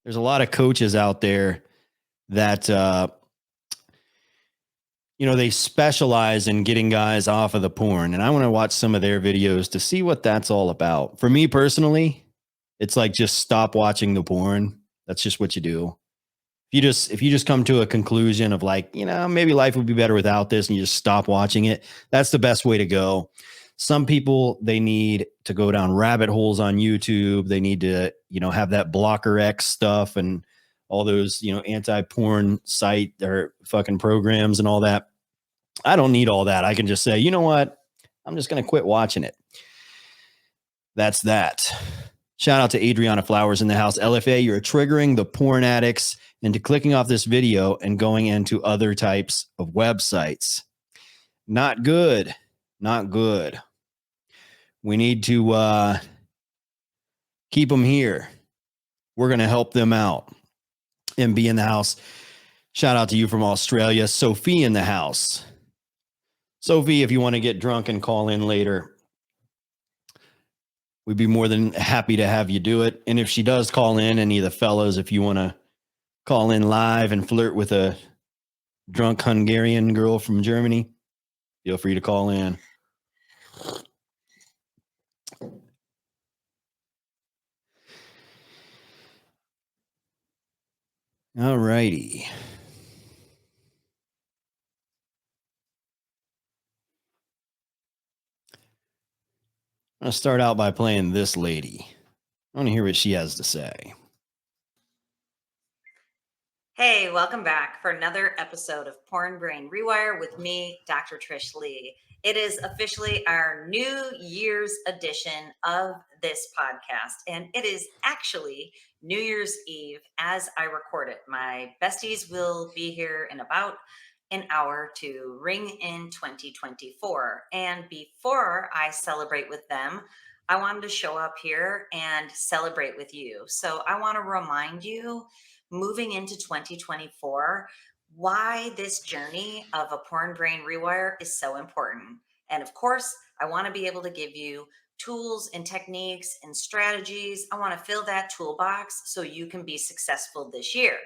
there's a lot of coaches out there that, they specialize in getting guys off of the porn. And I want to watch some of their videos to see what that's all about. For me personally, it's like, just stop watching the porn. That's just what you do. If you just come to a conclusion of like, maybe life would be better without this, and you just stop watching it, that's the best way to go. Some people, they need to go down rabbit holes on YouTube. They need to, have that blocker X stuff and all those, anti-porn site or fucking programs and all that. I don't need all that. I can just say, you know what? I'm just going to quit watching it. That's that. Shout out to Adriana Flowers in the house. LFA, you're triggering the porn addicts into clicking off this video and going into other types of websites. Not good. Not good. We need to keep them here. We're going to help them out. MB in the house. Shout out to you from Australia. Sophie in the house. Sophie, if you want to get drunk and call in later, we'd be more than happy to have you do it. And if she does call in, any of the fellows, if you want to call in live and flirt with a drunk Hungarian girl from Germany, feel free to call in. All righty. I'm going to start out by playing this lady. I want to hear what she has to say. Hey, welcome back for another episode of Porn Brain Rewire with me, Dr. Trish Lee. It is officially our New Year's edition of this podcast, and it is actually New Year's Eve as I record it. My besties will be here in about an hour to ring in 2024. And before I celebrate with them, I wanted to show up here and celebrate with you. So I want to remind you, moving into 2024, why this journey of a porn brain rewire is so important. And of course, I want to be able to give you tools and techniques and strategies. I want to fill that toolbox so you can be successful this year.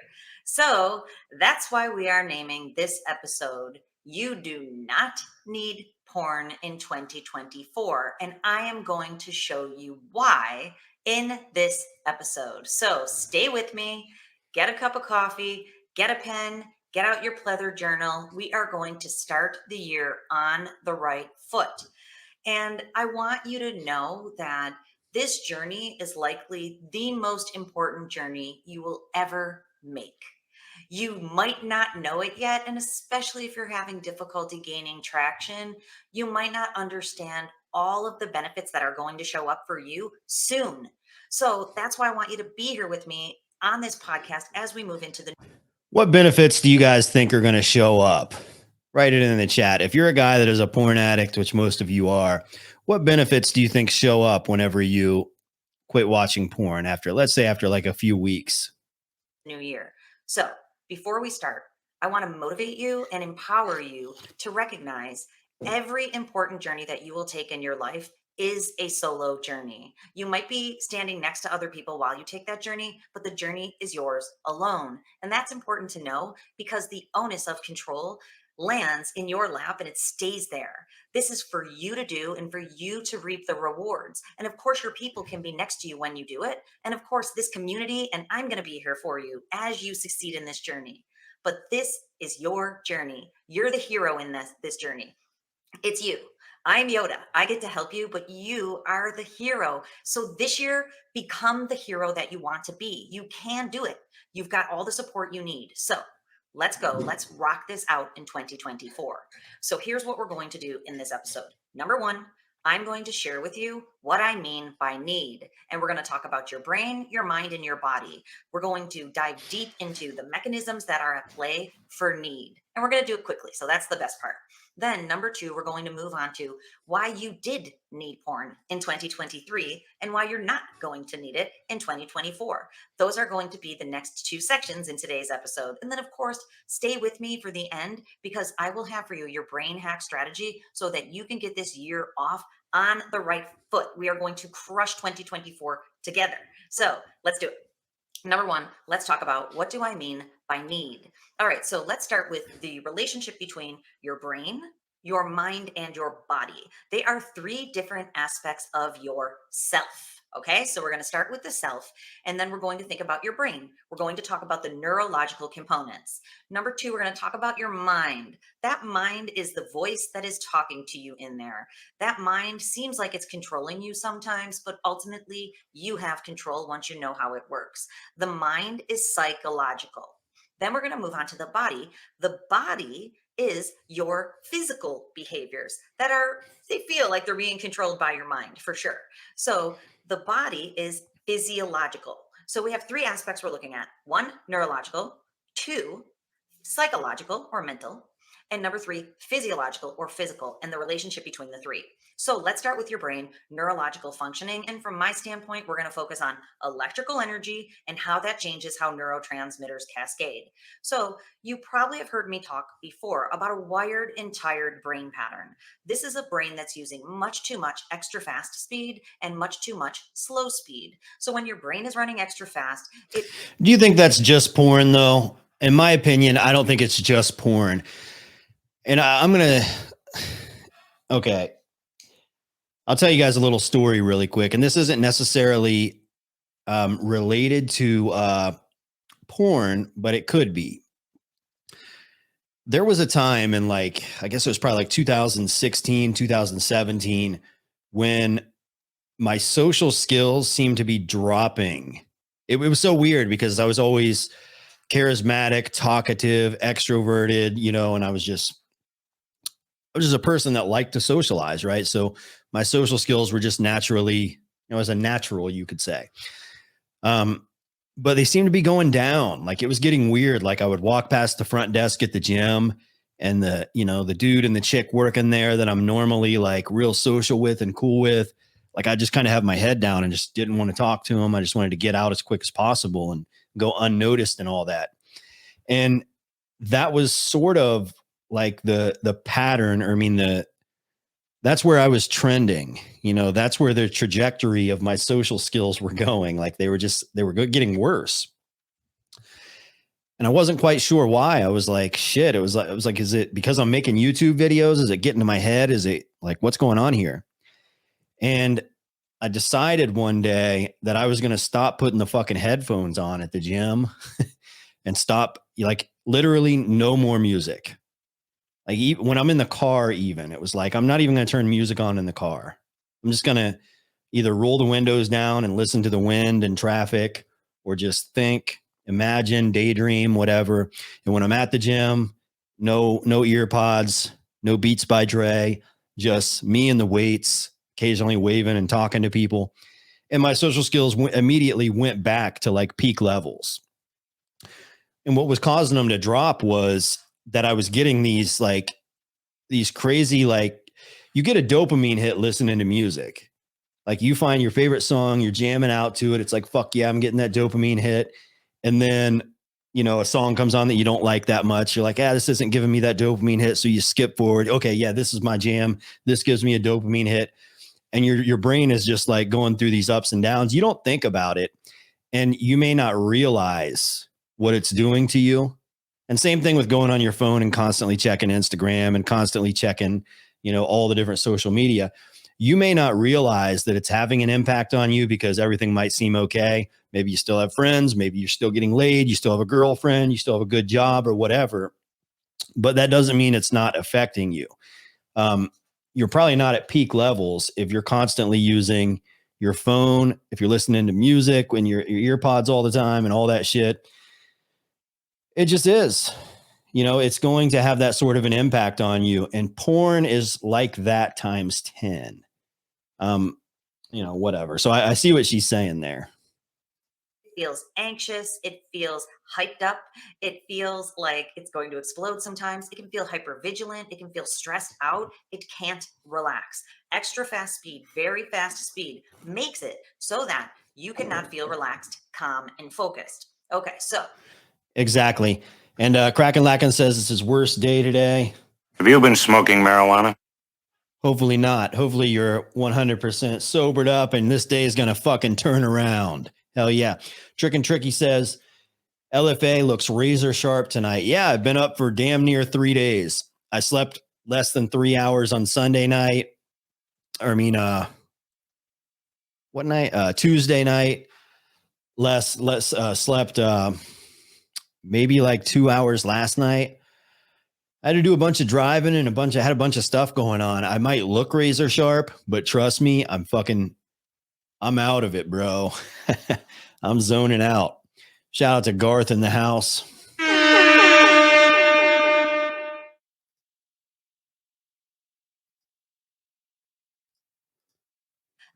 So that's why we are naming this episode, You Do Not Need Porn in 2024. And I am going to show you why in this episode. So stay with me, get a cup of coffee, get a pen, get out your pleather journal. We are going to start the year on the right foot. And I want you to know that this journey is likely the most important journey you will ever make. You might not know it yet, and especially if you're having difficulty gaining traction, you might not understand all of the benefits that are going to show up for you soon. So that's why I want you to be here with me on this podcast as we move into the. What benefits do you guys think are going to show up? Write it in the chat. If you're a guy that is a porn addict, which most of you are, what benefits do you think show up whenever you quit watching porn after, let's say, after like a few weeks? New year. So before we start, I want to motivate you and empower you to recognize every important journey that you will take in your life is a solo journey. You might be standing next to other people while you take that journey, but the journey is yours alone. And that's important to know because the onus of control lands in your lap and it stays there. This is for you to do and for you to reap the rewards. And of course, your people can be next to you when you do it. And of course, this community, and I'm going to be here for you as you succeed in this journey. But this is your journey. You're the hero in this journey. It's you. I'm Yoda. I get to help you, but you are the hero. So this year, become the hero that you want to be. You can do it. You've got all the support you need. So let's go. Let's rock this out in 2024. So here's what we're going to do in this episode. Number one, I'm going to share with you what I mean by need. And we're going to talk about your brain, your mind, and your body. We're going to dive deep into the mechanisms that are at play for need. And we're going to do it quickly. So that's the best part. Then number two, we're going to move on to why you did need porn in 2023 and why you're not going to need it in 2024. Those are going to be the next two sections in today's episode. And then of course, stay with me for the end because I will have for you your brain hack strategy so that you can get this year off on the right foot. We are going to crush 2024 together. So let's do it. Number one, let's talk about what do I mean by need? All right, so let's start with the relationship between your brain, your mind, and your body. They are three different aspects of your self. Okay, so we're going to start with the self, and then we're going to think about your brain. We're going to talk about the neurological components. Number two, we're going to talk about your mind. That mind is the voice that is talking to you in there. That mind seems like it's controlling you sometimes, but ultimately you have control once you know how it works. The mind is psychological. Then we're going to move on to the body. The body is your physical behaviors that they feel like they're being controlled by your mind for sure. So the body is physiological. So we have three aspects we're looking at: one, neurological; two, psychological or mental; and number three, physiological or physical, and the relationship between the three. So let's start with your brain, neurological functioning. And from my standpoint, we're going to focus on electrical energy and how that changes how neurotransmitters cascade. So you probably have heard me talk before about a wired and tired brain pattern. This is a brain that's using much too much extra fast speed and much too much slow speed. So when your brain is running extra fast, Do you think that's just porn, though? In my opinion, I don't think it's just porn. And I'm going to, okay, I'll tell you guys a little story really quick. And this isn't necessarily related to porn, but it could be. There was a time in I guess it was probably like 2016, 2017, when my social skills seemed to be dropping. It was so weird because I was always charismatic, talkative, extroverted, and I was just a person that liked to socialize, right? So my social skills were just naturally, as a natural, you could say. But they seemed to be going down. Like it was getting weird. Like I would walk past the front desk at the gym, and the dude and the chick working there that I'm normally like real social with and cool with, like I just kind of have my head down and just didn't want to talk to them. I just wanted to get out as quick as possible and go unnoticed and all that. And that was sort of like the pattern, or that's where I was trending. That's where the trajectory of my social skills were going. Like they were getting worse. And I wasn't quite sure why. I was like, shit. It was like, is it because I'm making YouTube videos? Is it getting to my head? Is it like, what's going on here? And I decided one day that I was going to stop putting the fucking headphones on at the gym and stop, like literally no more music. Like even when I'm in the car, even, it was like, I'm not even going to turn music on in the car. I'm just going to either roll the windows down and listen to the wind and traffic, or just think, imagine, daydream, whatever. And when I'm at the gym, no ear pods, no Beats by Dre, just me and the weights, occasionally waving and talking to people. And my social skills immediately went back to like peak levels. And what was causing them to drop was that I was getting these crazy, you get a dopamine hit listening to music. Like you find your favorite song, you're jamming out to it. It's like, fuck yeah, I'm getting that dopamine hit. And then, a song comes on that you don't like that much. You're like, this isn't giving me that dopamine hit. So you skip forward. Okay. Yeah, this is my jam. This gives me a dopamine hit. And your brain is just like going through these ups and downs. You don't think about it, and you may not realize what it's doing to you. And same thing with going on your phone and constantly checking Instagram and constantly checking, all the different social media. You may not realize that it's having an impact on you because everything might seem okay. Maybe you still have friends. Maybe you're still getting laid. You still have a girlfriend. You still have a good job or whatever. But that doesn't mean it's not affecting you. You're probably not at peak levels if you're constantly using your phone, if you're listening to music when your ear pods all the time and all that shit. It just is. It's going to have that sort of an impact on you. And porn is like that times 10. Whatever. So I see what she's saying there. It feels anxious. It feels hyped up. It feels like it's going to explode sometimes. It can feel hypervigilant. It can feel stressed out. It can't relax. Extra fast speed, very fast speed makes it so that you cannot feel relaxed, calm, and focused. Okay, so. Exactly. And Kraken Lacken says it's his worst day today. Have you been smoking marijuana? Hopefully not. Hopefully you're 100% sobered up and this day is going to fucking turn around. Hell yeah. Trick and Tricky says, LFA looks razor sharp tonight. Yeah, I've been up for damn near 3 days. I slept less than 3 hours on Sunday night. Or I mean, what night? Tuesday night. Slept maybe like 2 hours last night. I had to do a bunch of driving and had a bunch of stuff going on. I might look razor sharp, but trust me, I'm out of it, bro. I'm zoning out. Shout out to Garth in the house.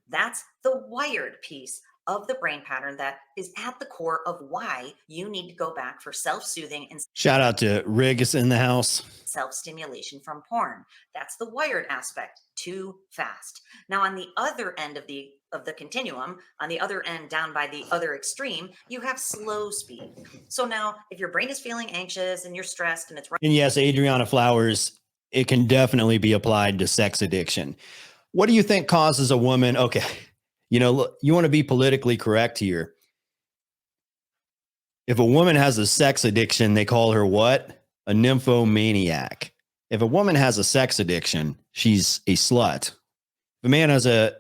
That's the wired piece of the brain pattern that is at the core of why you need to go back for self-soothing and Shout out to Rigus in the house. self-stimulation from porn. That's the wired aspect. Too fast. Now, on the other end of the continuum, on the other end, down by the other extreme, you have slow speed. So now, if your brain is feeling anxious and you're stressed and it's And yes, Adriana Flowers, it can definitely be applied to sex addiction. What do you think causes a woman? Okay, look, you want to be politically correct here. If a woman has a sex addiction, they call her what? A nymphomaniac. If a woman has a sex addiction, she's a slut. If a man has a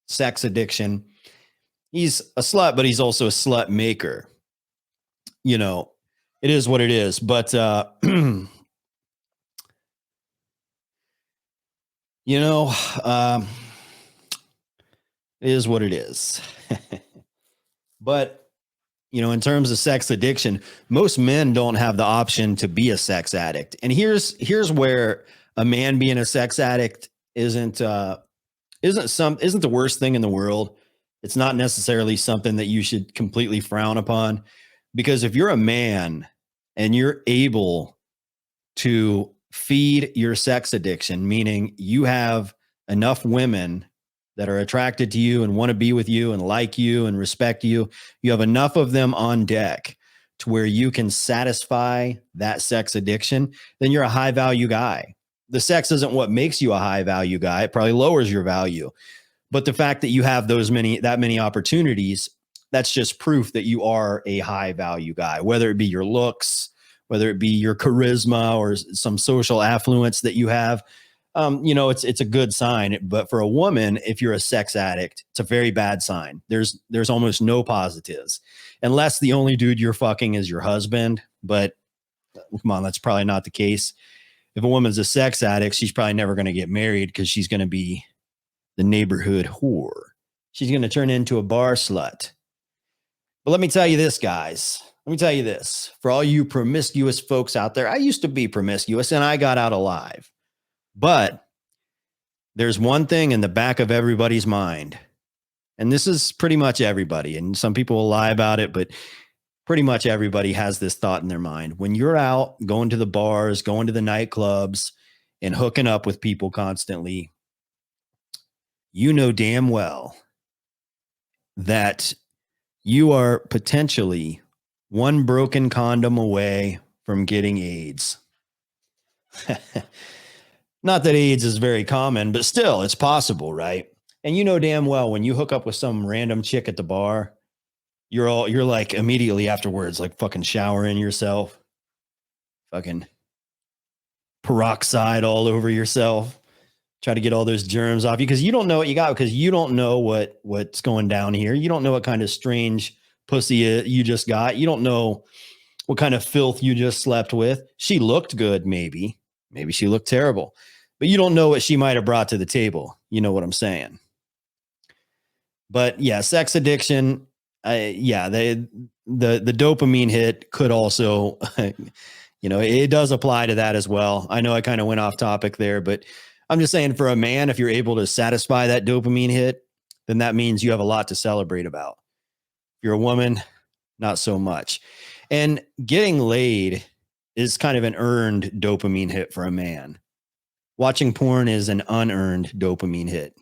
sex addiction, he's a slut, but he's also a slut maker. It is what it is. But, it is what it is. But, in terms of sex addiction, most men don't have the option to be a sex addict. And here's where a man being a sex addict isn't the worst thing in the world. It's not necessarily something that you should completely frown upon, because if you're a man and you're able to feed your sex addiction, meaning you have enough women that are attracted to you and want to be with you and like you and respect you, you have enough of them on deck to where you can satisfy that sex addiction, then you're a high value guy. The sex isn't what makes you a high value guy. It probably lowers your value. But the fact that you have that many opportunities, that's just proof that you are a high value guy, whether it be your looks, whether it be your charisma or some social affluence that you have. It's a good sign. But for a woman, if you're a sex addict, it's a very bad sign. There's almost no positives, unless the only dude you're fucking is your husband. But come on, that's probably not the case. If a woman's a sex addict, she's probably never going to get married, because she's going to be the neighborhood whore. She's going to turn into a bar slut. But let me tell you this, guys. Let me tell you this. For all you promiscuous folks out there, I used to be promiscuous and I got out alive. But there's one thing in the back of everybody's mind, and this is pretty much everybody, and some people will lie about it, but pretty much everybody has this thought in their mind. When you're out going to the bars, going to the nightclubs, and hooking up with people constantly, you know damn well that you are potentially one broken condom away from getting AIDS. Not that AIDS is very common, but still, it's possible, right? And you know damn well when you hook up with some random chick at the bar, you're like immediately afterwards, like fucking showering yourself, fucking peroxide all over yourself, try to get all those germs off you, because you don't know what you got, because you don't know what's going down here. You don't know what kind of strange pussy you just got. You don't know what kind of filth you just slept with. She looked good, maybe she looked terrible, but you don't know what she might have brought to the table. You know what I'm saying? But yeah, sex addiction. The dopamine hit could also, it does apply to that as well. I know I kind of went off topic there, but I'm just saying, for a man, if you're able to satisfy that dopamine hit, then that means you have a lot to celebrate about. If you're a woman, not so much. And getting laid is kind of an earned dopamine hit for a man. Watching porn is an unearned dopamine hit.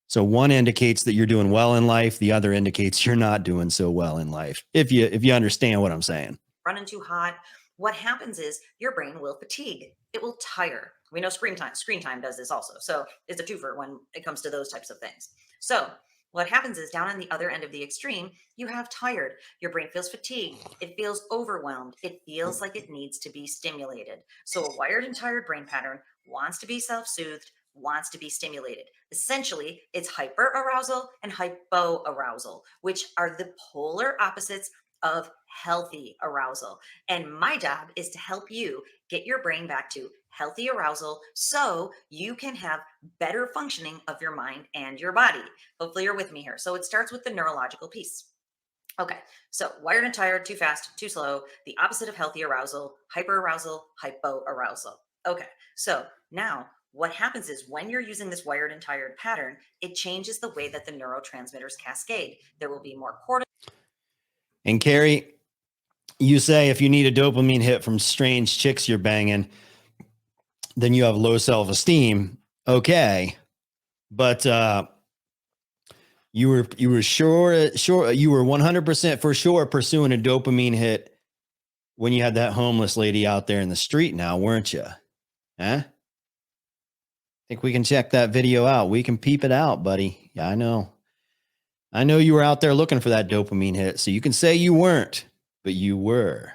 So one indicates that you're doing well in life. The other indicates you're not doing so well in life. If you understand what I'm saying. Running too hot. What happens is your brain will fatigue. It will tire. We know screen time does this also. So it's a twofer when it comes to those types of things. So What happens is down on the other end of the extreme, you have tired. Your brain feels fatigued. It feels overwhelmed. It feels like it needs to be stimulated. So a wired and tired brain pattern wants to be self-soothed, wants to be stimulated. Essentially, it's hyperarousal and hypoarousal, which are the polar opposites of healthy arousal. And my job is to help you get your brain back to healthy arousal so you can have better functioning of your mind and your body. Hopefully, you're with me here. So, it starts with the neurological piece. Okay, so wired and tired, too fast, too slow, the opposite of healthy arousal, hyperarousal, hypoarousal. Okay, so now what happens is when you're using this wired and tired pattern, it changes the way that the neurotransmitters cascade. There will be more cortisol. And Carrie, you say if you need a dopamine hit from strange chicks you're banging, then you have low self-esteem. Okay. But you were sure you were 100% for sure pursuing a dopamine hit when you had that homeless lady out there in the street now, weren't you? Huh? Think we can check that video out. We can peep it out, buddy. Yeah, I know. I know you were out there looking for that dopamine hit, so you can say you weren't, but you were.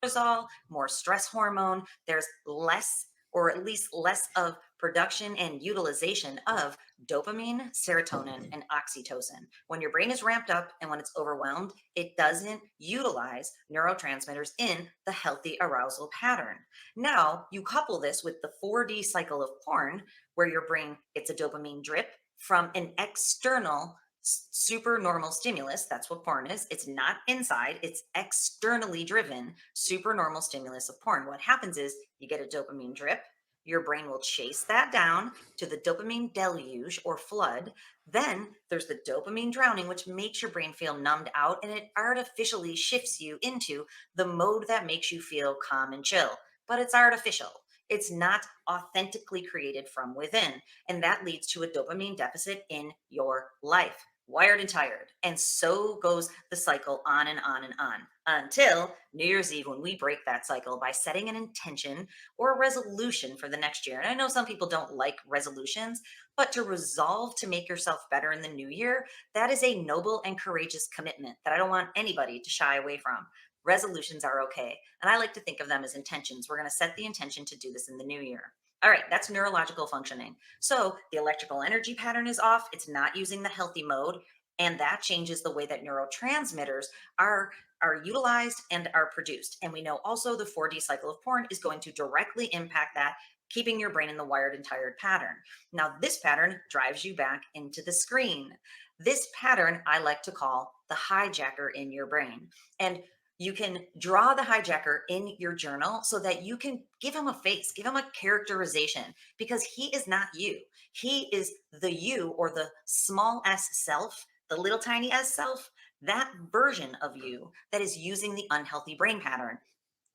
Cortisol, more stress hormone. There's less, or at least less of production and utilization of dopamine, serotonin, and oxytocin. When your brain is ramped up and when it's overwhelmed, it doesn't utilize neurotransmitters in the healthy arousal pattern. Now, you couple this with the 4D cycle of porn, where your brain gets a dopamine drip from an external super normal stimulus. That's what porn is. It's not inside, it's externally driven super normal stimulus of porn. What happens is you get a dopamine drip. Your brain will chase that down to the dopamine deluge or flood. Then there's the dopamine drowning, which makes your brain feel numbed out, and it artificially shifts you into the mode that makes you feel calm and chill. But it's artificial. It's not authentically created from within. And that leads to a dopamine deficit in your life. Wired and tired. And so goes the cycle on and on and on until New Year's Eve, when we break that cycle by setting an intention or a resolution for the next year. And I know some people don't like resolutions, but to resolve to make yourself better in the new year, that is a noble and courageous commitment that I don't want anybody to shy away from. Resolutions are okay. And I like to think of them as intentions. We're going to set the intention to do this in the new year. All right, that's neurological functioning. So the electrical energy pattern is off. It's not using the healthy mode. And that changes the way that neurotransmitters are utilized and are produced. And we know also the 4D cycle of porn is going to directly impact that, keeping your brain in the wired and tired pattern. Now, this pattern drives you back into the screen. This pattern I like to call the hijacker in your brain. And you can draw the hijacker in your journal so that you can give him a face, give him a characterization, because he is not you. He is the you, or the small s self, the little tiny s self, that version of you that is using the unhealthy brain pattern.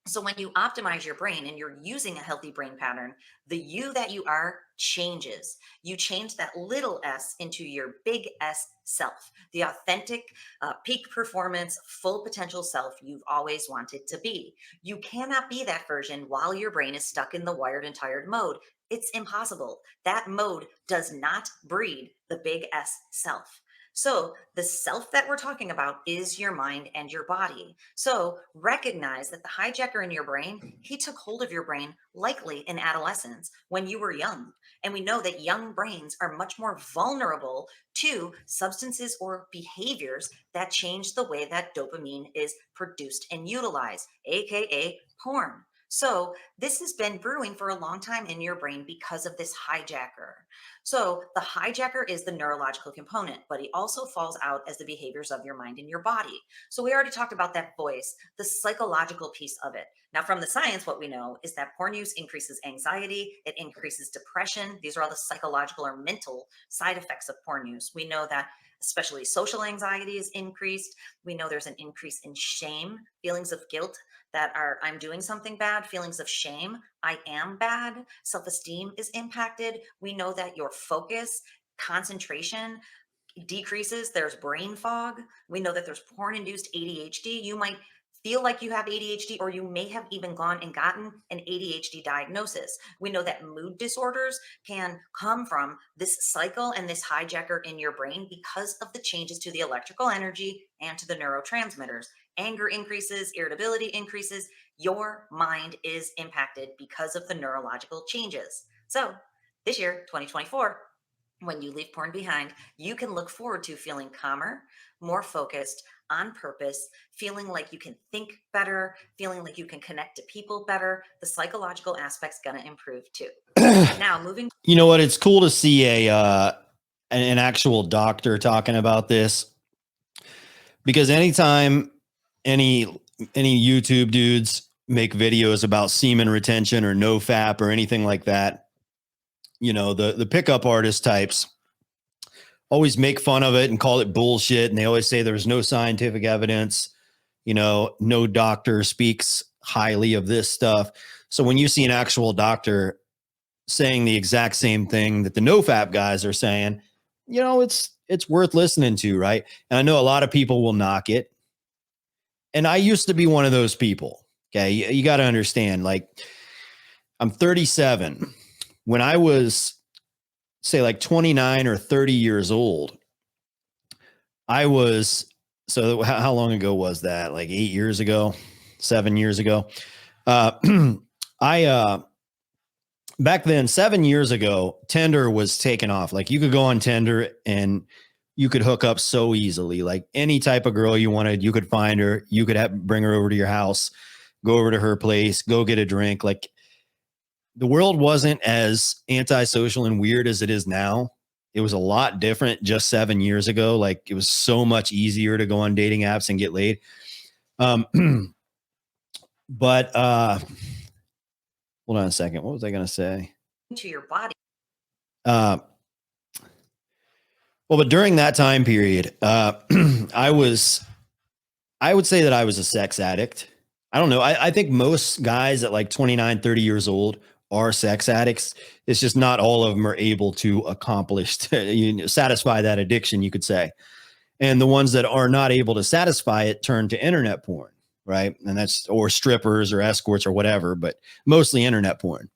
So when you optimize your brain and you're using a healthy brain pattern, the you that you are changes. You change that little s into your big S self, the authentic, peak performance, full potential self you've always wanted to be. You cannot be that version while your brain is stuck in the wired and tired mode. It's impossible. That mode does not breed the big S self. So, the self that we're talking about is your mind and your body. So, recognize that the hijacker in your brain, he took hold of your brain likely in adolescence when you were young. And we know that young brains are much more vulnerable to substances or behaviors that change the way that dopamine is produced and utilized, AKA porn. So, this has been brewing for a long time in your brain because of this hijacker. So the hijacker is the neurological component, but he also falls out as the behaviors of your mind and your body. So we already talked about that voice, the psychological piece of it. Now, from the science, what we know is that porn use increases anxiety, it increases depression. These are all the psychological or mental side effects of porn use. We know that especially social anxiety is increased. We know there's an increase in shame, feelings of guilt that are, I'm doing something bad, feelings of shame, I am bad, self esteem is impacted. We know that your focus, concentration decreases. There's brain fog. We know that there's porn induced ADHD. You might feel like you have ADHD, or you may have even gone and gotten an ADHD diagnosis. We know that mood disorders can come from this cycle and this hijacker in your brain because of the changes to the electrical energy and to the neurotransmitters. Anger increases, irritability increases. Your mind is impacted because of the neurological changes. So this year, 2024, when you leave porn behind, you can look forward to feeling calmer, more focused, on purpose, feeling like you can think better, feeling like you can connect to people better. The psychological aspect's going to improve too. Now, moving. You know what? It's cool to see an actual doctor talking about this, because anytime any YouTube dudes make videos about semen retention or no fap or anything like that, the pickup artist types always make fun of it and call it bullshit. And they always say there's no scientific evidence, no doctor speaks highly of this stuff. So when you see an actual doctor saying the exact same thing that the NoFap guys are saying, it's worth listening to, right? And I know a lot of people will knock it. And I used to be one of those people. Okay. You got to understand, like, I'm 37. When I was, say, like 29 or 30 years old, so how long ago was that? Like 8 years ago, 7 years ago. Back then, 7 years ago, Tinder was taken off. Like, you could go on Tinder and you could hook up so easily. Like, any type of girl you wanted, you could find her. You could bring her over to your house, go over to her place, go get a drink. Like, the world wasn't as antisocial and weird as it is now. It was a lot different just 7 years ago. Like, it was so much easier to go on dating apps and get laid. But hold on a second. What was I going to say? To your body. Well, but during that time period, I would say that I was a sex addict. I don't know. I think most guys at like 29, 30 years old are sex addicts. It's just not all of them are able to accomplish, satisfy that addiction, you could say. And the ones that are not able to satisfy it turn to internet porn, right? And or strippers or escorts or whatever, but mostly internet porn.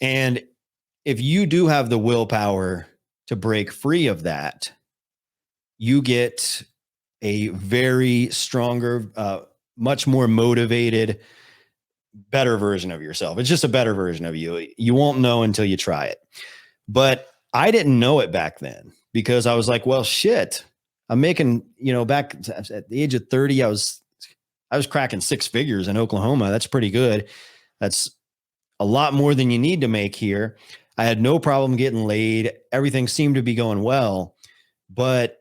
And if you do have the willpower to break free of that, you get a very stronger, much more motivated, better version of yourself. It's just a better version of you. You won't know until you try it. But I didn't know it back then, because I was like, well, shit, I'm making, back at the age of 30, I was cracking 6 figures in Oklahoma. That's pretty good. That's a lot more than you need to make here. I had no problem getting laid. Everything seemed to be going well, but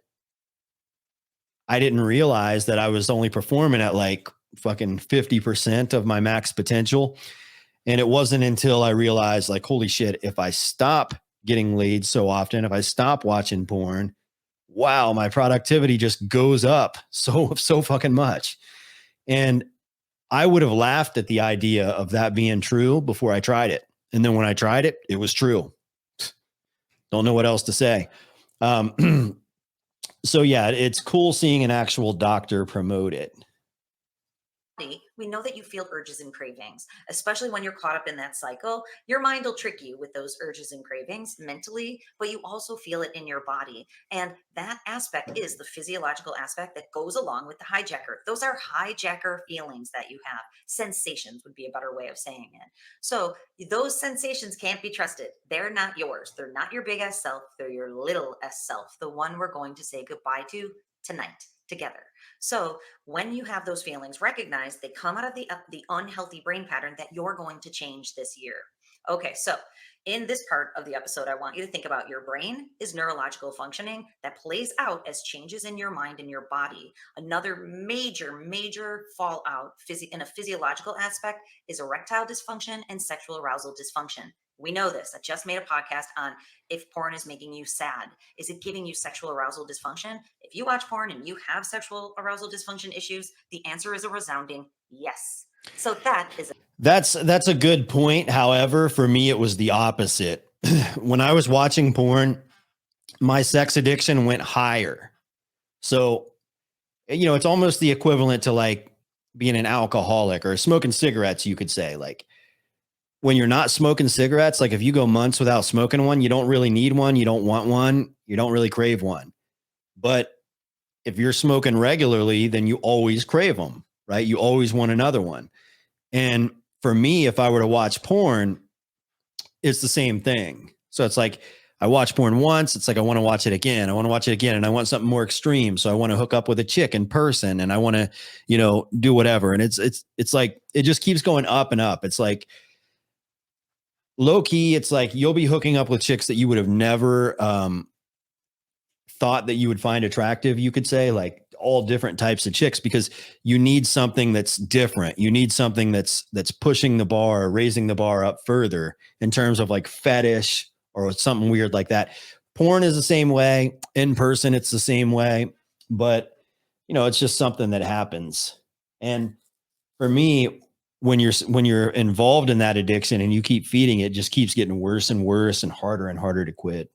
I didn't realize that I was only performing at like fucking 50% of my max potential. And it wasn't until I realized, like, holy shit, if I stop getting laid so often, if I stop watching porn, wow, my productivity just goes up so fucking much. And I would have laughed at the idea of that being true before I tried it. And then when I tried it, it was true. Don't know what else to say. So yeah, it's cool seeing an actual doctor promote it. We know that you feel urges and cravings, especially when you're caught up in that cycle. Your mind will trick you with those urges and cravings mentally, but you also feel it in your body. And that aspect is the physiological aspect that goes along with the hijacker. Those are hijacker feelings that you have. Sensations would be a better way of saying it. So those sensations can't be trusted. They're not yours. They're not your big S self. They're your little S self, the one we're going to say goodbye to tonight together. So when you have those feelings, recognize they come out of the unhealthy brain pattern that you're going to change this year. Okay, so in this part of the episode, I want you to think about your brain is neurological functioning that plays out as changes in your mind and your body. Another major fallout in a physiological aspect is erectile dysfunction and sexual arousal dysfunction. We know this. I just made a podcast on if porn is making you sad. Is it giving you sexual arousal dysfunction? If you watch porn and you have sexual arousal dysfunction issues, the answer is a resounding yes. So that's a good point. However, for me, it was the opposite. When I was watching porn, my sex addiction went higher. So, it's almost the equivalent to like being an alcoholic or smoking cigarettes, you could say, like, when you're not smoking cigarettes, like if you go months without smoking one, you don't really need one. You don't want one. You don't really crave one. But if you're smoking regularly, then you always crave them, right? You always want another one. And for me, if I were to watch porn, it's the same thing. So it's like I watch porn once, it's like I want to watch it again. I want to watch it again, and I want something more extreme. So I want to hook up with a chick in person, and I want to, do whatever. And it's like it just keeps going up and up. It's like low key, it's like you'll be hooking up with chicks that you would have never thought that you would find attractive, you could say, like all different types of chicks, because you need something that's different. You need something that's pushing the bar, raising the bar up further in terms of like fetish or something weird like that. Porn is the same way. In person, it's the same way. But, it's just something that happens. And for me, when you're involved in that addiction and you keep feeding it, just keeps getting worse and worse and harder to quit.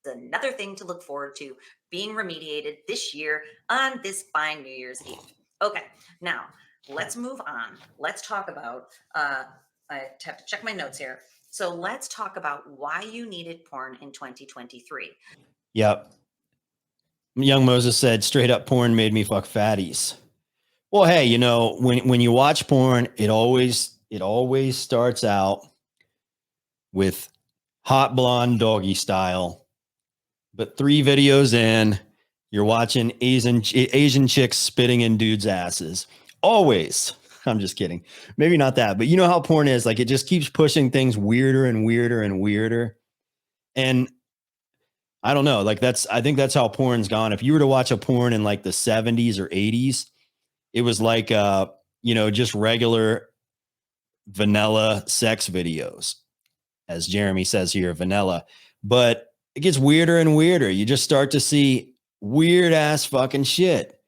Another thing to look forward to being remediated this year on this fine New Year's Eve. Okay, now let's move on. Let's talk about, I have to check my notes here. So let's talk about why you needed porn in 2023. Yep. Young Moses said, straight up porn made me fuck fatties. Well, hey, when you watch porn, it always starts out with hot blonde doggy style. But 3 videos in, you're watching Asian chicks spitting in dudes' asses. Always. I'm just kidding. Maybe not that, but you know how porn is. Like it just keeps pushing things weirder and weirder and weirder. And I don't know. Like I think that's how porn's gone. If you were to watch a porn in like the 70s or 80s, it was like just regular vanilla sex videos. As Jeremy says here, vanilla. But it gets weirder and weirder. You just start to see weird ass fucking shit.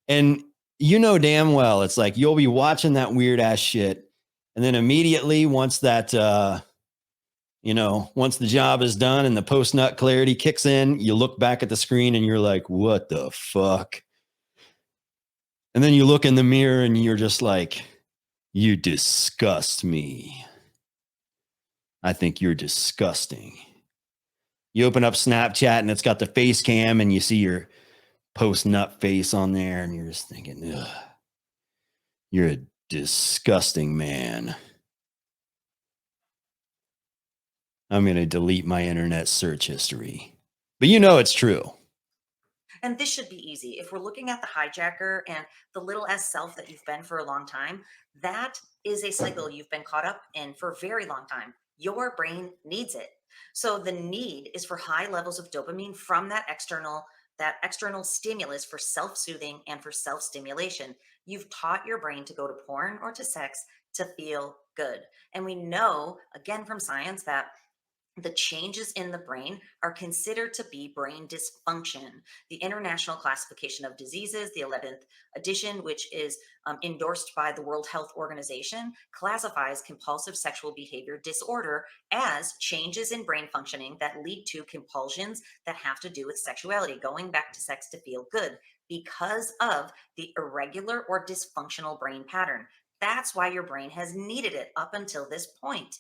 And damn well, it's like you'll be watching that weird ass shit. And then immediately once that, once the job is done and the post nut clarity kicks in, you look back at the screen and you're like, what the fuck? And then you look in the mirror and you're just like, you disgust me. I think you're disgusting. You open up Snapchat and it's got the face cam and you see your post nut face on there and you're just thinking, ugh, you're a disgusting man. I'm going to delete my internet search history. But it's true. And this should be easy. If we're looking at the hijacker and the little s self that you've been for a long time, that is a cycle you've been caught up in for a very long time. Your brain needs it. So the need is for high levels of dopamine from that external stimulus for self-soothing and for self-stimulation. You've taught your brain to go to porn or to sex to feel good. And we know, again, from science that the changes in the brain are considered to be brain dysfunction. The International Classification of Diseases, the 11th edition, which is endorsed by the World Health Organization, classifies compulsive sexual behavior disorder as changes in brain functioning that lead to compulsions that have to do with sexuality, going back to sex to feel good because of the irregular or dysfunctional brain pattern. That's why your brain has needed it up until this point.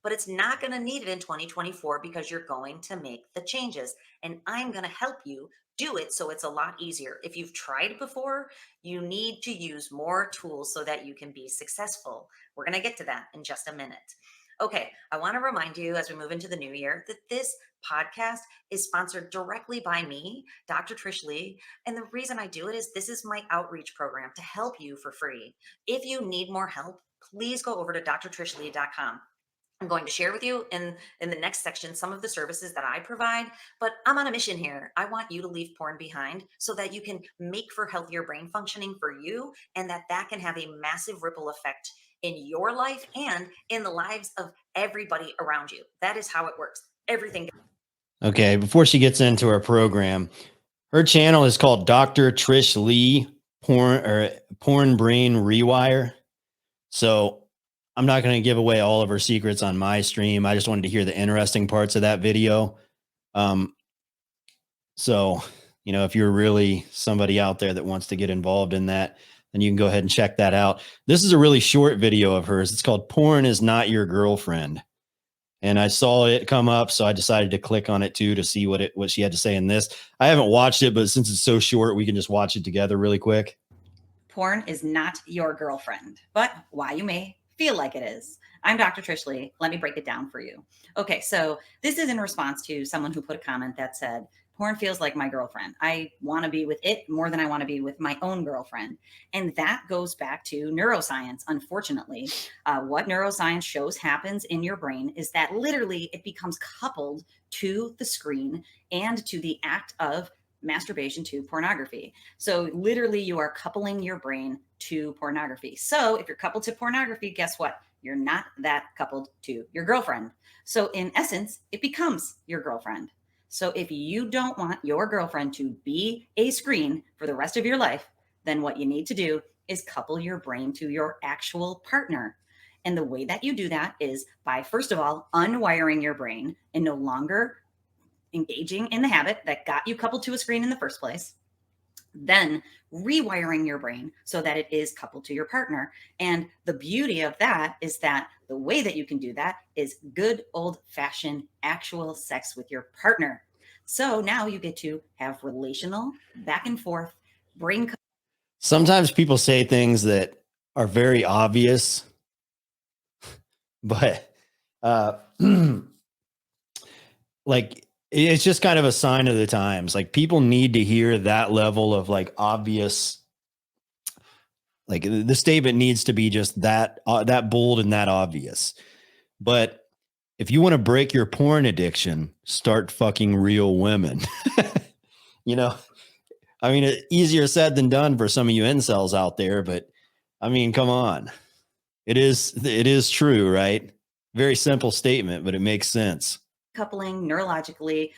But it's not going to need it in 2024 because you're going to make the changes. And I'm going to help you do it so it's a lot easier. If you've tried before, you need to use more tools so that you can be successful. We're going to get to that in just a minute. Okay, I want to remind you as we move into the new year that this podcast is sponsored directly by me, Dr. Trish Lee. And the reason I do it is this is my outreach program to help you for free. If you need more help, please go over to drtrishlee.com. I'm going to share with you in the next section some of the services that I provide, but I'm on a mission here. I want you to leave porn behind so that you can make for healthier brain functioning for you, and that can have a massive ripple effect in your life and in the lives of everybody around you. That is how it works. Everything. Okay, before she gets into her program, her channel is called Dr. Trish Lee Porn Brain Rewire. So I'm not going to give away all of her secrets on my stream. I just wanted to hear the interesting parts of that video. So, if you're really somebody out there that wants to get involved in that, then and you can go ahead and check that out. This is a really short video of hers. It's called Porn is Not Your Girlfriend. And I saw it come up, so I decided to click on it too to see what she had to say in this. I haven't watched it, but since it's so short, we can just watch it together really quick. Porn is not your girlfriend, but why you may feel like it is. I'm Dr. Trish Lee. Let me break it down for you. Okay, so this is in response to someone who put a comment that said, porn feels like my girlfriend. I want to be with it more than I want to be with my own girlfriend. And that goes back to neuroscience. Unfortunately, what neuroscience shows happens in your brain is that literally it becomes coupled to the screen and to the act of masturbation to pornography. So literally you are coupling your brain to pornography. So if you're coupled to pornography, guess what? You're not that coupled to your girlfriend. So in essence, it becomes your girlfriend. So if you don't want your girlfriend to be a screen for the rest of your life, then what you need to do is couple your brain to your actual partner. And the way that you do that is by, first of all, unwiring your brain and no longer engaging in the habit that got you coupled to a screen in the first place. Then rewiring your brain so that it is coupled to your partner. And the beauty of that is that the way that you can do that is good old-fashioned actual sex with your partner. So now you get to have relational back and forth brain. Sometimes people say things that are very obvious, but like it's just kind of a sign of the times. Like people need to hear that level of like obvious, like the statement needs to be just that bold and that obvious. But if you want to break your porn addiction, start fucking real women. You know, I mean, easier said than done for some of you incels out there, but I mean, come on. It is true, right? Very simple statement, but it makes sense. Coupling neurologically,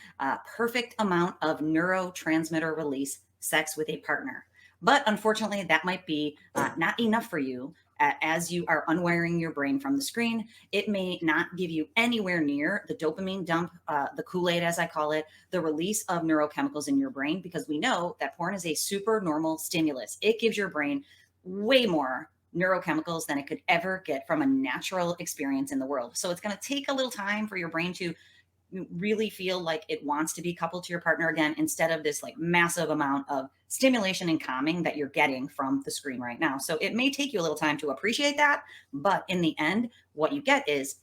perfect amount of neurotransmitter release, sex with a partner. But unfortunately, that might be not enough for you. As you are unwiring your brain from the screen, it may not give you anywhere near the dopamine dump, the Kool-Aid, as I call it, the release of neurochemicals in your brain, because we know that porn is a super normal stimulus. It gives your brain way more neurochemicals than it could ever get from a natural experience in the world. So it's going to take a little time for your brain to really feel like it wants to be coupled to your partner again, instead of this like massive amount of stimulation and calming that you're getting from the screen right now. So it may take you a little time to appreciate that, but in the end, what you get is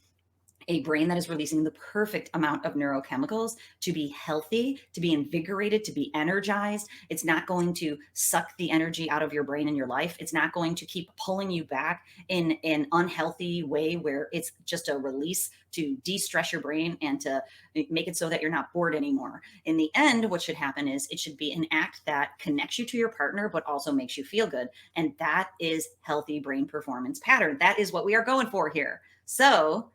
a brain that is releasing the perfect amount of neurochemicals to be healthy, to be invigorated, to be energized. It's not going to suck the energy out of your brain and your life. It's not going to keep pulling you back in an unhealthy way where it's just a release to de-stress your brain and to make it so that you're not bored anymore. In the end, what should happen is it should be an act that connects you to your partner, but also makes you feel good. And that is healthy brain performance pattern. That is what we are going for here. So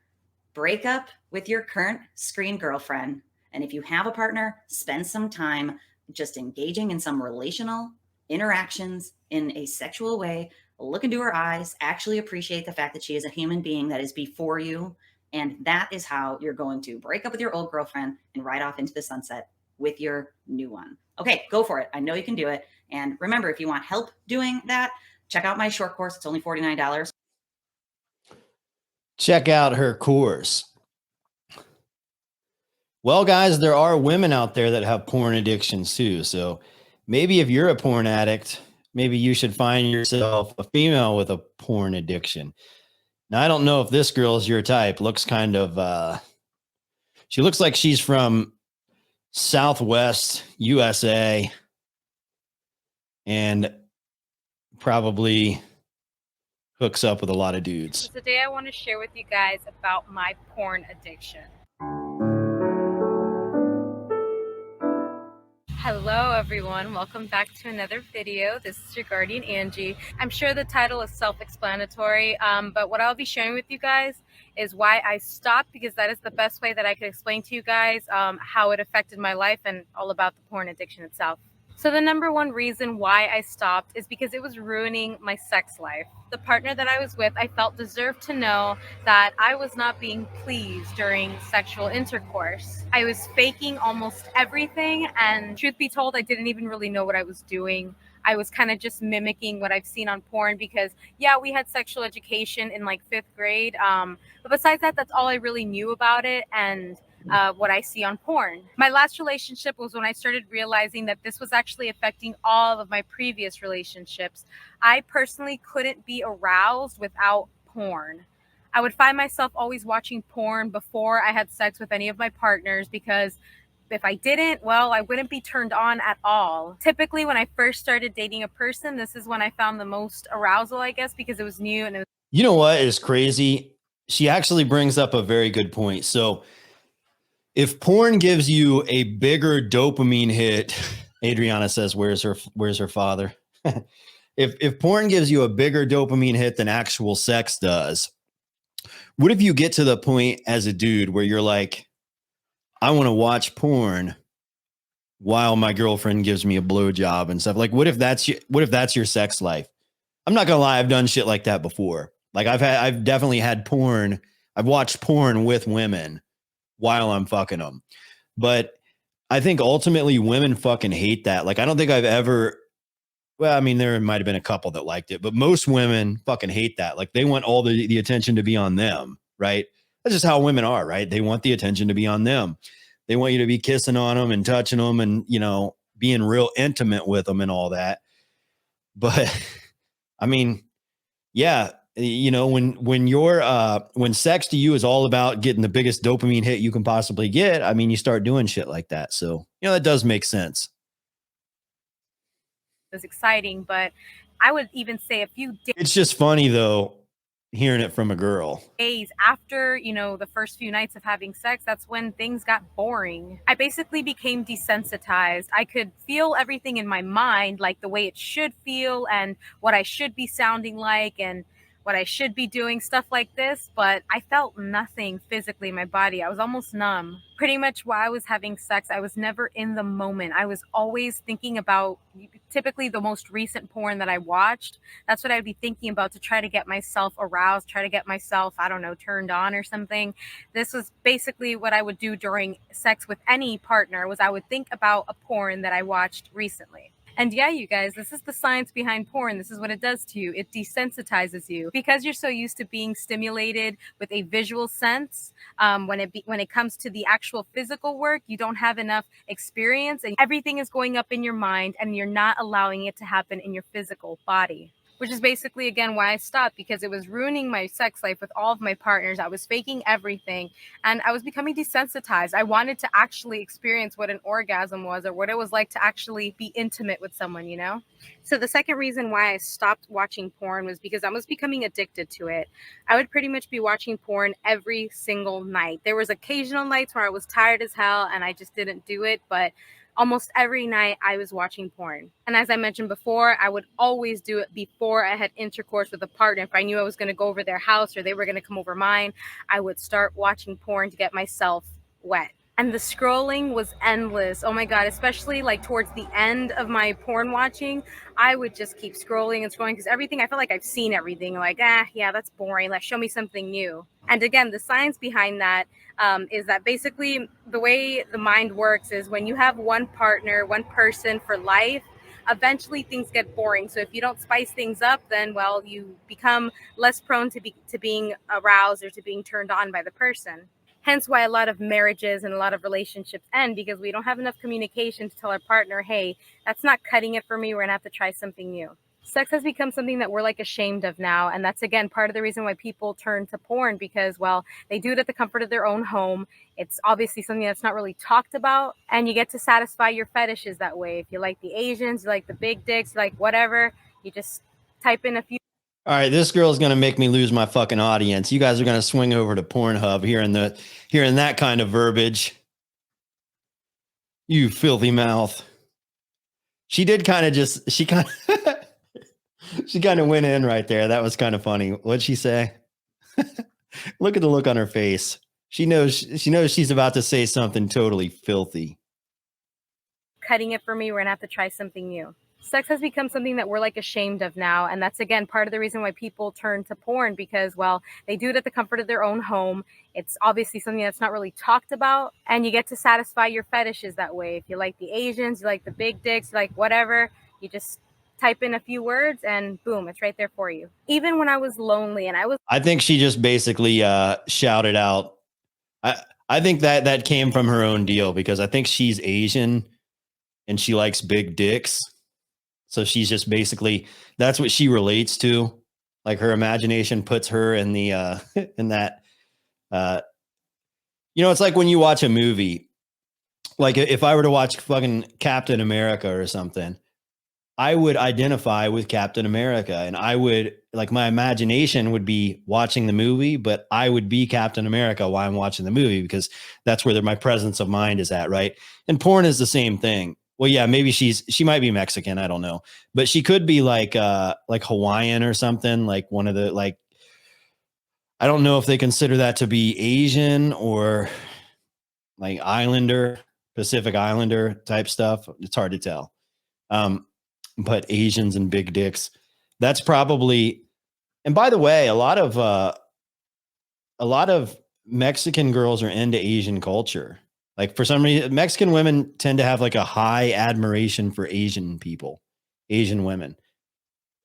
break up with your current screen girlfriend. And if you have a partner, spend some time just engaging in some relational interactions in a sexual way. Look into her eyes, actually appreciate the fact that she is a human being that is before you. And that is how you're going to break up with your old girlfriend and ride off into the sunset with your new one. Okay, go for it. I know you can do it. And remember, if you want help doing that, check out my short course. It's only $49. Check out her course. Well, guys, there are women out there that have porn addictions too. So maybe if you're a porn addict, maybe you should find yourself a female with a porn addiction. Now, I don't know if this girl is your type. Looks kind of, she looks like she's from Southwest USA and probably hooks up with a lot of dudes. Today I want to share with you guys about my porn addiction. Hello everyone, welcome back to another video. This is your guardian Angie. I'm sure the title is self-explanatory, but what I'll be sharing with you guys is why I stopped, because that is the best way that I could explain to you guys how it affected my life and all about the porn addiction itself. So the number one reason why I stopped is because it was ruining my sex life. The partner that I was with, I felt deserved to know that I was not being pleased during sexual intercourse. I was faking almost everything, and truth be told, I didn't even really know what I was doing. I was kind of just mimicking what I've seen on porn because, yeah, we had sexual education in like 5th grade. But besides that, that's all I really knew about it and what I see on porn. My last relationship was when I started realizing that this was actually affecting all of my previous relationships. I personally couldn't be aroused without porn. I would find myself always watching porn before I had sex with any of my partners because if I didn't, well, I wouldn't be turned on at all. Typically, when I first started dating a person, this is when I found the most arousal, I guess, because it was new and it was. You know what is crazy? She actually brings up a very good point. So if porn gives you a bigger dopamine hit, Adriana says, where's her father? If porn gives you a bigger dopamine hit than actual sex does, what if you get to the point as a dude where you're like, I want to watch porn while my girlfriend gives me a blowjob and stuff? Like, what if that's your sex life? I'm not gonna lie, I've done shit like that before. Like I've definitely had porn. I've watched porn with women while I'm fucking them. But I think ultimately women fucking hate that. Like, I don't think I've ever, well, I mean, there might have been a couple that liked it, but most women fucking hate that. Like, they want all the attention to be on them, right? That's just how women are, right? They want the attention to be on them. They want you to be kissing on them and touching them and, being real intimate with them and all that. But I mean, yeah, when sex to you is all about getting the biggest dopamine hit you can possibly get, I mean, you start doing shit like that. So, that does make sense. It was exciting, but I would even say a few It's just funny though, hearing it from a girl. days after, the first few nights of having sex, that's when things got boring. I basically became desensitized. I could feel everything in my mind, like the way it should feel and what I should be sounding like and what I should be doing, stuff like this, but I felt nothing physically in my body. I was almost numb. Pretty much while I was having sex, I was never in the moment. I was always thinking about typically the most recent porn that I watched. That's what I'd be thinking about to try to get myself aroused, try to get myself, I don't know, turned on or something. This was basically what I would do during sex with any partner, was I would think about a porn that I watched recently. And yeah, you guys, this is the science behind porn. This is what it does to you. It desensitizes you because you're so used to being stimulated with a visual sense. When it comes to the actual physical work, you don't have enough experience, and everything is going up in your mind, and you're not allowing it to happen in your physical body. Which is basically, again, why I stopped, because it was ruining my sex life with all of my partners. I was faking everything and I was becoming desensitized. I wanted to actually experience what an orgasm was or what it was like to actually be intimate with someone, So the second reason why I stopped watching porn was because I was becoming addicted to it. I would pretty much be watching porn every single night. There was occasional nights where I was tired as hell and I just didn't do it, but almost every night I was watching porn. And as I mentioned before, I would always do it before I had intercourse with a partner. If I knew I was going to go over their house or they were going to come over mine, I would start watching porn to get myself wet. And the scrolling was endless. Oh my God, especially like towards the end of my porn watching, I would just keep scrolling and scrolling because everything, I felt like I've seen everything. Like, yeah, that's boring. Let's show me something new. And again, the science behind that is that basically the way the mind works is when you have one partner, one person for life, eventually things get boring. So if you don't spice things up, then, well, you become less prone to being aroused or to being turned on by the person. Hence why a lot of marriages and a lot of relationships end, because we don't have enough communication to tell our partner, hey, that's not cutting it for me. We're going to have to try something new. Sex has become something that we're like ashamed of now. And that's, again, part of the reason why people turn to porn, because, well, they do it at the comfort of their own home. It's obviously something that's not really talked about. And you get to satisfy your fetishes that way. If you like the Asians, you like the big dicks, you like whatever, you just type in a few. All right, this girl's going to make me lose my fucking audience. You guys are going to swing over to Pornhub hearing that kind of verbiage. You filthy mouth. She did kind of she kind of went in right there. That was kind of funny. What'd she say? Look at the look on her face. She knows she's about to say something totally filthy. Cutting it for me. We're going to have to try something new. Sex has become something that we're like ashamed of now. And that's, again, part of the reason why people turn to porn, because, well, they do it at the comfort of their own home. It's obviously something that's not really talked about. And you get to satisfy your fetishes that way. If you like the Asians, you like the big dicks, you like whatever, you just type in a few words and boom, it's right there for you. Even when I was lonely and I think she just basically shouted out. I think that came from her own deal, because I think she's Asian and she likes big dicks. So she's just basically, that's what she relates to. Like, her imagination puts her in the in that it's like when you watch a movie, like if I were to watch fucking Captain America or something, I would identify with Captain America, and I would, like, my imagination would be watching the movie, but I would be Captain America while I'm watching the movie, because that's where my presence of mind is at, right? And porn is the same thing. Well, yeah, maybe she might be Mexican, I don't know, but she could be like Hawaiian or something, like one of the, like, I don't know if they consider that to be Asian or like Islander, Pacific Islander type stuff. It's hard to tell. But Asians and big dicks, that's probably, and by the way, a lot of Mexican girls are into Asian culture. Like, for some reason, Mexican women tend to have like a high admiration for Asian people, Asian women.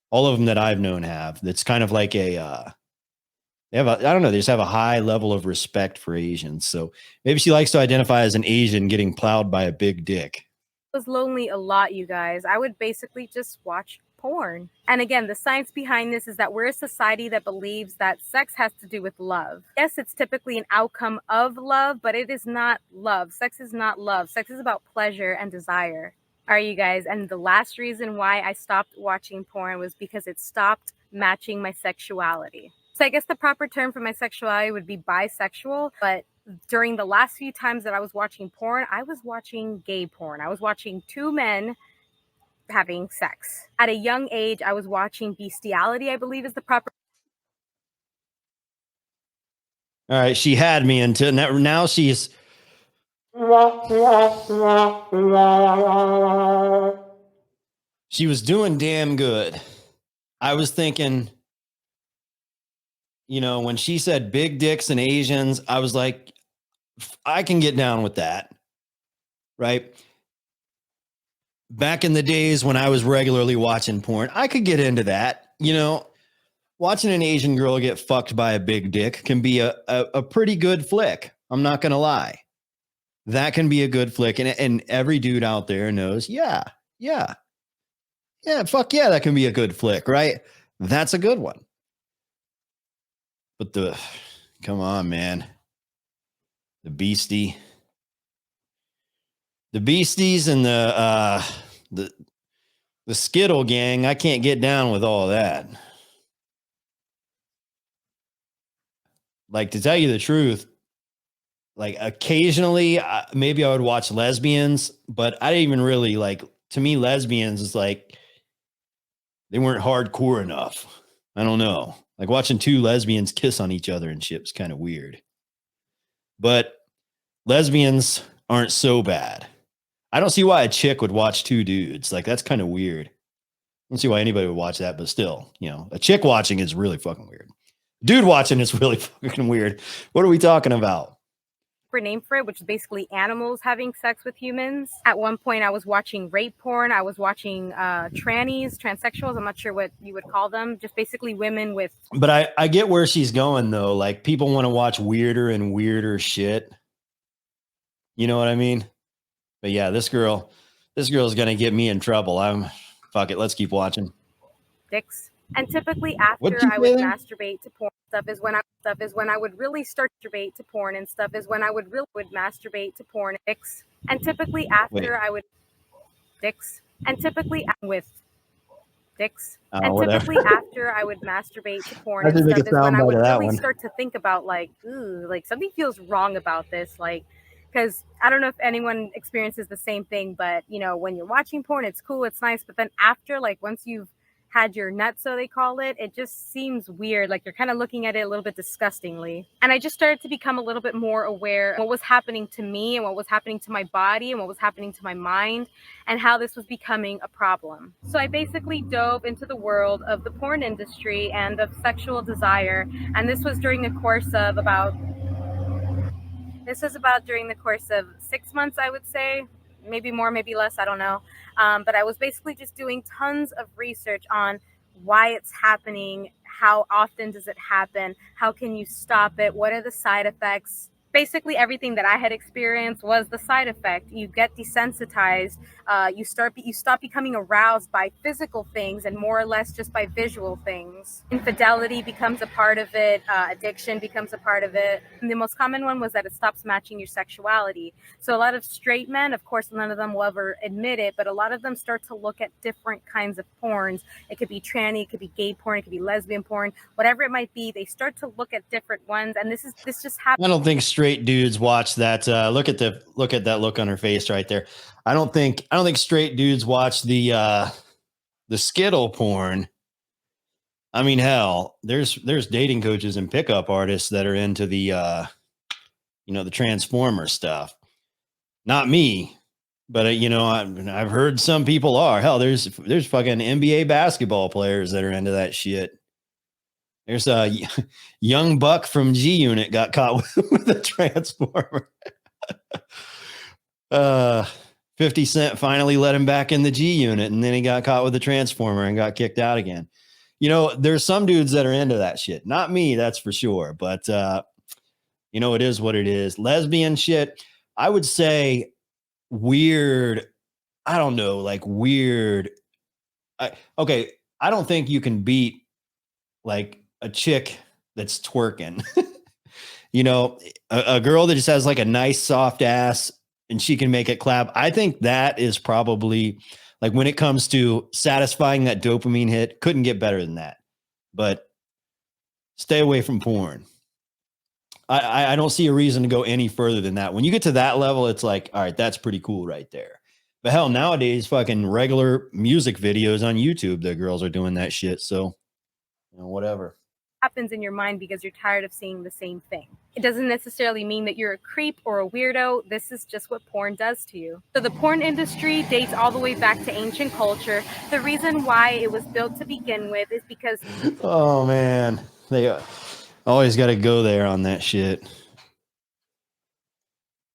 All of them that I've known have. It's kind of like they just have a high level of respect for Asians. So maybe she likes to identify as an Asian getting plowed by a big dick. was lonely a lot, you guys, I would basically just watch porn. And again, the science behind this is that we're a society that believes that sex has to do with love. Yes, it's typically an outcome of love, but it is not love. Sex is not love. Sex is about pleasure and desire. All right, you guys. And the last reason why I stopped watching porn was because it stopped matching my sexuality. So I guess the proper term for my sexuality would be bisexual, but during the last few times that I was watching porn, I was watching gay porn. I was watching two men having sex. At a young age, I was watching bestiality, I believe is the proper. All right, she had me until now she's she was doing damn good. I was thinking, when she said big dicks and Asians, I was like, I can get down with that. Right? Back in the days when I was regularly watching porn, I could get into that. Watching an Asian girl get fucked by a big dick can be a pretty good flick. I'm not going to lie. That can be a good flick. And every dude out there knows, yeah, fuck yeah, that can be a good flick, right? That's a good one. But come on, man. The beasties and the Skittle gang, I can't get down with all that. Like, to tell you the truth, like, occasionally, maybe I would watch lesbians, but I didn't even really, like, to me, lesbians is like, they weren't hardcore enough. I don't know. Like, watching two lesbians kiss on each other and shit is kind of weird. But lesbians aren't so bad. I don't see why a chick would watch two dudes. Like, that's kind of weird. I don't see why anybody would watch that, but still, a chick watching is really fucking weird. Dude watching is really fucking weird. What are we talking about? Name for it, which is basically animals having sex with humans. At one point, I was watching rape porn. I was watching transsexuals. I'm not sure what you would call them. Just basically women with. But I get where she's going, though. Like, people want to watch weirder and weirder shit. You know what I mean? But yeah, this girl's gonna get me in trouble. Fuck it. Let's keep watching. Dicks. And typically after I would masturbate to porn stuff is when I would really start to masturbate to porn and stuff is when I would masturbate to porn dicks. And typically after I would dicks. And typically with dicks. And typically after I would masturbate to porn and stuff is when I would really start to think about like, ooh, like something feels wrong about this. Like, because I don't know if anyone experiences the same thing, but when you're watching porn, it's cool, it's nice. But then after, like, once you've had your nut, so they call it, it just seems weird. Like, you're kind of looking at it a little bit disgustingly. And I just started to become a little bit more aware of what was happening to me and what was happening to my body and what was happening to my mind and how this was becoming a problem. So I basically dove into the world of the porn industry and of sexual desire. And this was during a course of about during the course of 6 months, I would say. maybe more, maybe less, I don't know. But I was basically just doing tons of research on why it's happening, how often does it happen, how can you stop it, what are the side effects. Basically everything that I had experienced was the side effect. You get desensitized, you stop becoming aroused by physical things and more or less just by visual things. Infidelity becomes a part of it, addiction becomes a part of it. And the most common one was that it stops matching your sexuality. So a lot of straight men, of course none of them will ever admit it, but a lot of them start to look at different kinds of porns. It could be tranny, it could be gay porn, it could be lesbian porn, whatever it might be. They start to look at different ones, and this just happens. I don't think straight dudes watch that. Look at that look on her face right there. I don't think straight dudes watch the Skittle porn. I mean, hell, there's dating coaches and pickup artists that are into the the Transformer stuff. Not me, but I've heard some people are. Hell, there's fucking NBA basketball players that are into that shit. There's a young buck from G Unit got caught with a Transformer. 50 Cent finally let him back in the G Unit, and then he got caught with a Transformer and got kicked out again. There's some dudes that are into that shit. Not me, that's for sure. But it is what it is. Lesbian shit, I would say weird. I don't know, like weird. I don't think you can beat like a chick that's twerking. A girl that just has like a nice soft ass and she can make it clap. I think that is probably, like, when it comes to satisfying that dopamine hit, couldn't get better than that. But stay away from porn. I don't see a reason to go any further than that. When you get to that level, it's like, all right, that's pretty cool right there. But hell, nowadays, fucking regular music videos on YouTube, the girls are doing that shit. So, whatever happens in your mind because you're tired of seeing the same thing. It doesn't necessarily mean that you're a creep or a weirdo. This is just what porn does to you. So the porn industry dates all the way back to ancient culture. The reason why it was built to begin with is because... Oh, man. They always got to go there on that shit.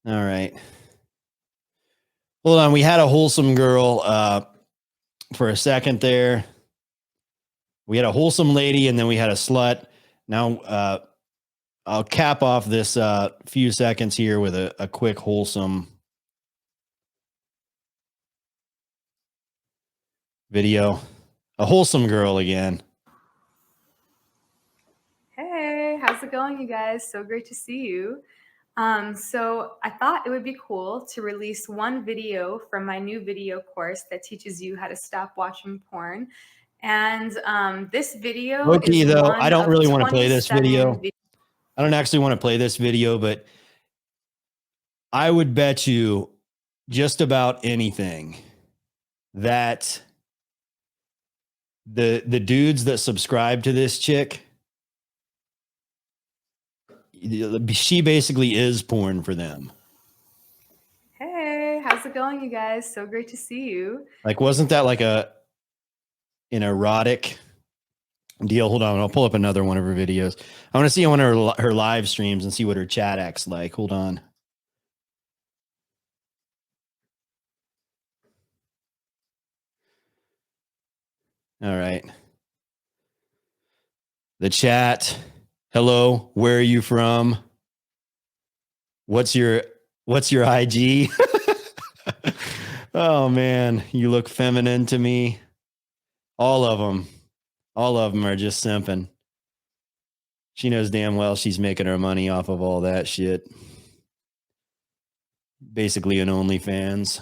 All right. Hold on. We had a wholesome girl for a second there. We had a wholesome lady, and then we had a slut. Now, I'll cap off this few seconds here with a quick wholesome video. A wholesome girl again. Hey, how's it going, you guys? So great to see you. So I thought it would be cool to release one video from my new video course that teaches you how to stop watching porn. And this video Okay, is though, one I don't of really want to play this 27 video. I don't actually want to play this video, but I would bet you just about anything that the dudes that subscribe to this chick, she basically is porn for them. Hey, how's it going, you guys? So great to see you. Like, wasn't that like an erotic deal? Hold on, I'll pull up another one of her videos. I want to see one of her live streams and see what her chat acts like. Hold on. All right. The chat. Hello, where are you from? What's your IG? Oh man, you look feminine to me. All of them are just simping. She knows damn well she's making her money off of all that shit. Basically an OnlyFans.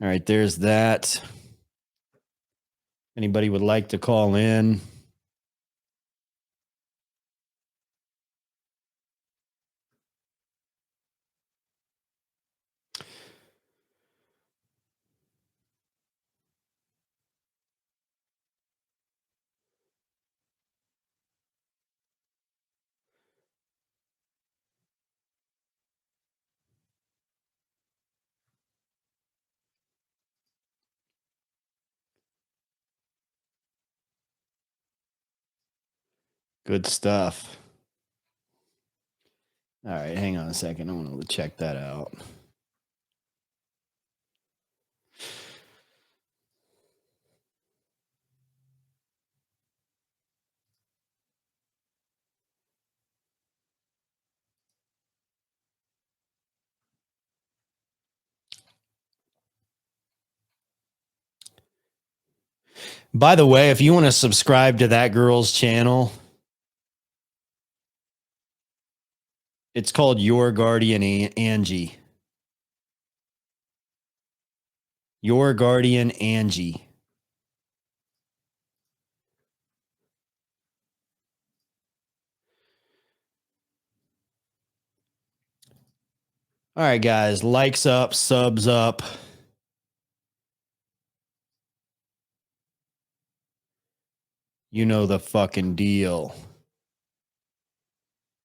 All right, there's that. Anybody would like to call in? Good stuff. All right, hang on a second. I want to check that out. By the way, if you want to subscribe to that girl's channel, it's called Your Guardian Angie. Your Guardian Angie. All right, guys, likes up, subs up. You know the fucking deal.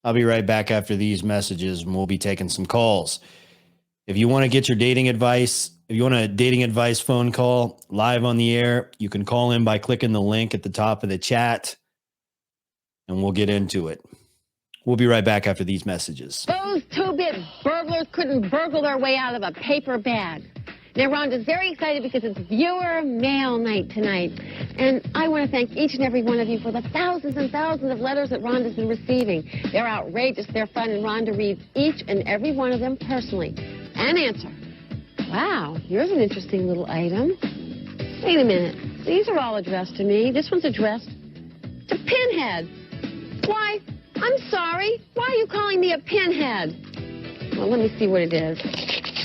I'll be right back after these messages and we'll be taking some calls. If you want to get your dating advice, if you want a dating advice phone call live on the air, you can call in by clicking the link at the top of the chat and we'll get into it. We'll be right back after these messages. Those two-bit burglars couldn't burgle their way out of a paper bag. Now, Rhonda's very excited because it's viewer mail night tonight. And I want to thank each and every one of you for the thousands and thousands of letters that Rhonda's been receiving. They're outrageous, they're fun, and Rhonda reads each and every one of them personally and answer. Wow, here's an interesting little item. Wait a minute. These are all addressed to me. This one's addressed to Pinhead. Why? I'm sorry. Why are you calling me a pinhead? Well, let me see what it is.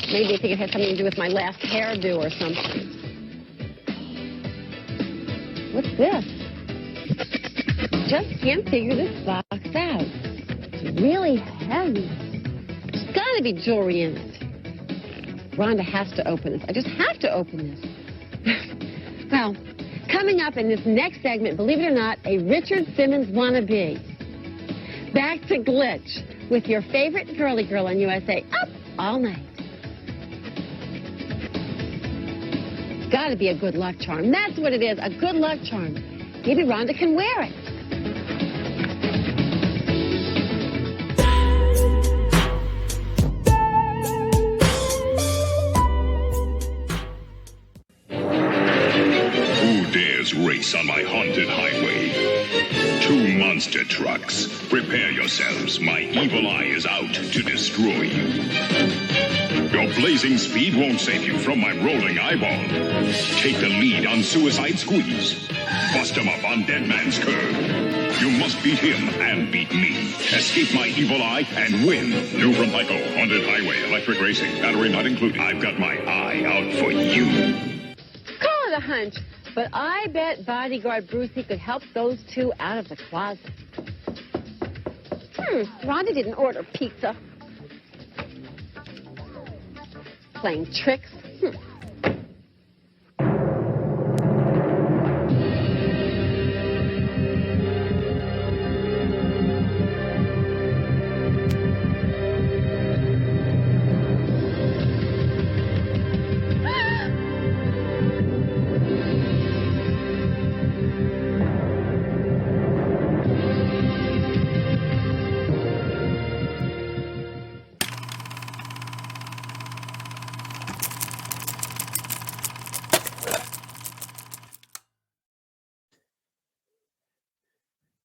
Maybe I think it has something to do with my last hairdo or something. What's this? Just can't figure this box out. It's really heavy. There's got to be jewelry in it. Rhonda has to open this. I just have to open this. Well, coming up in this next segment, believe it or not, a Richard Simmons wannabe. Back to Glitch with your favorite girly girl on USA, up all night. It's got to be a good luck charm. That's what it is, a good luck charm. Maybe Rhonda can wear it. Who dares race on my haunted highway? Two monster trucks. Prepare yourselves. My evil eye is out to destroy you. Your blazing speed won't save you from my rolling eyeball. Take the lead on Suicide Squeeze. Bust him up on Dead Man's Curve. You must beat him and beat me. Escape my evil eye and win. New from Tyco, Haunted Highway, electric racing, battery not included. I've got my eye out for you. Call it a hunch. But I bet bodyguard Brucey could help those two out of the closet. Rhonda didn't order pizza. Playing tricks.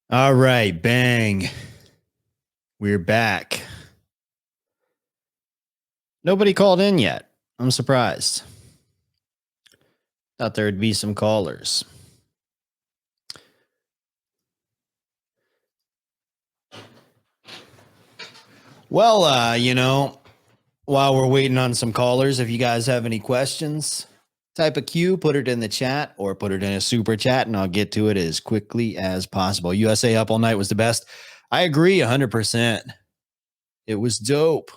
All right, bang. We're back. Nobody called in yet. I'm surprised. Thought there'd be some callers. Well, while we're waiting on some callers, if you guys have any questions, type a Q, put it in the chat, or put it in a super chat, and I'll get to it as quickly as possible. USA Up All Night was the best. I agree 100%. It was dope.